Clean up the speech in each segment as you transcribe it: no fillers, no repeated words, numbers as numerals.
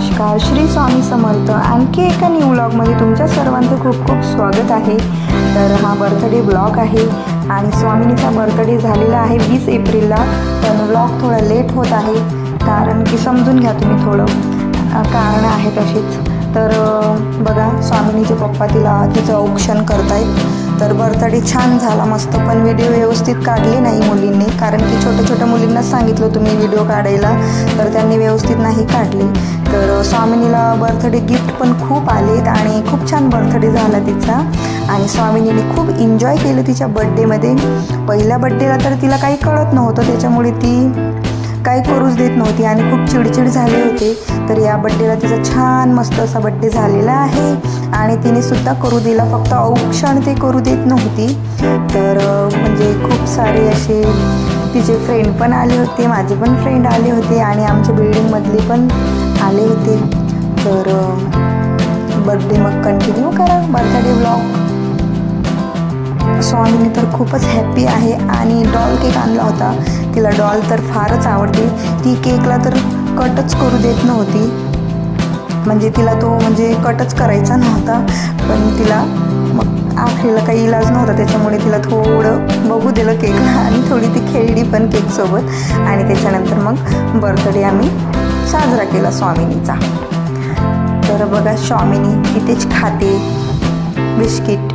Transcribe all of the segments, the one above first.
नमस्कार, श्री स्वामी समर्थ। आणखी एका न्यू व्लॉगमध्ये तुमच्या सर्वांचं खूप खूप स्वागत आहे। तर हा बर्थडे व्लॉग आहे आणि स्वामिनीचा बर्थडे झालेला आहे 20 एप्रिलला, पण व्लॉग थोडा लेट होत आहे कारण की समजून घ्या तुम्ही, थोडं कारण आहे तशीच। तर बघा, स्वामिनीचे पप्पा तिचं औक्षण करतायत। तर बर्थडे छान झाला मस्त, पण व्हिडिओ व्यवस्थित काढले नाही मुलींनी, कारण की छोट्या छोट्या मुलींनाच सांगितलं तुम्ही व्हिडिओ काढायला, तर त्यांनी व्यवस्थित नाही काढले। तर स्वामिनीला बर्थडे गिफ्ट पण खूप आलेत आणि खूप छान बर्थडे झाला तिचा आणि स्वामिनीने खूप एन्जॉय केलं तिच्या बड्डेमध्ये। पहिल्या बड्डेला तर तिला काही कळत नव्हतं, त्याच्यामुळे ती काही करूच देत नव्हती आणि खूप चिडचिड झाले होते। तर या बड्डेला तिचा छान मस्त असा बड्डे झालेला आहे आणि तिने सुद्धा करू दिला, फक्त औक्षण ते करू देत नव्हती। तर म्हणजे खूप सारे असे तिचे फ्रेंड पण आले होते, माझे पण फ्रेंड आले होते आणि आमच्या बिल्डिंगमधले पण आले होते। तर बड्डे मग कंटिन्यू करा बर्थडे व्लॉग। स्वामीनी तर खूपच हॅप्पी आहे आणि डॉल केक आणला होता, तिला डॉल तर फारच आवडते। ती केकला तर कटच करू देत नव्हती, म्हणजे तिला तो कटच करायचा नव्हता, पण तिला मग आखरीला काही इलाज नव्हता, त्याच्यामुळे तिला थोडं बघू दिलं केकला आणि थोडी ती खेळली पण केकसोबत आणि त्याच्यानंतर मग बर्थडे आम्ही साजरा केला स्वामिनीचा। तर बघा, स्वामिनी तिथेच खाते बिस्किट।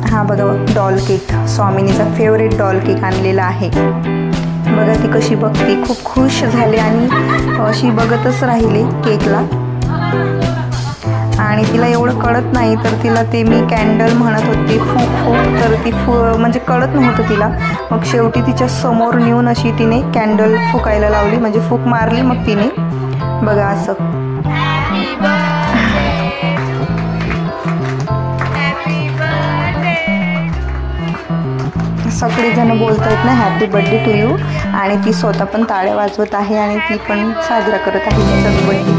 हा बघा, डॉल केक, स्वामिनीचा फेवरेट डॉल केक आणलेला आहे। बघा ती कशी बघते, खूप खुश झाली आणि अशी बघतच राहिली केकला आणि तिला एवढं कळत नाही, तर तिला ते मी कॅन्डल म्हणत होते फूक फूक, तर ती कळत नव्हतं तिला। मग शेवटी तिच्या समोर नेऊन अशी तिने कॅन्डल फुकायला लावली, म्हणजे फूक मारली मग तिने। बघा असं सगळेजण बोलत आहेत ना हॅपी बर्थडे टू यू, आणि ती स्वतः पण टाळ्या वाजवत आहे आणि ती पण साजरा करत आहे तिचा बर्थडे।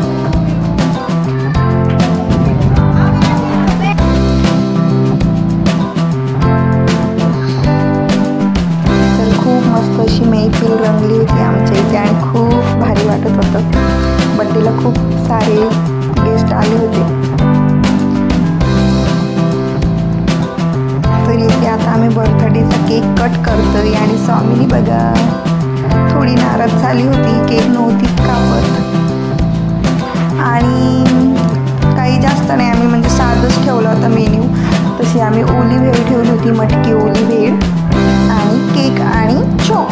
तर खूप मस्त अशी मैफिल रंगली होती आमच्या इथे आणि खूप भारी वाटत होतं। बर्थडेला खूप सारे गेस्ट आले होते। तर इथे आता आम्ही बर्थडेचा केक कट करतोय आणि स्वामिनी बघा थोडी नाराज झाली होती, केक नव्हती कापत आणि काही जास्त नाही, आम्ही साधंच ठेवला होता मेन्यू। तशी आम्ही ओली भेळ ठेवली होती, मटकी ओली भेळ आणि केक आणि चॉकलेट।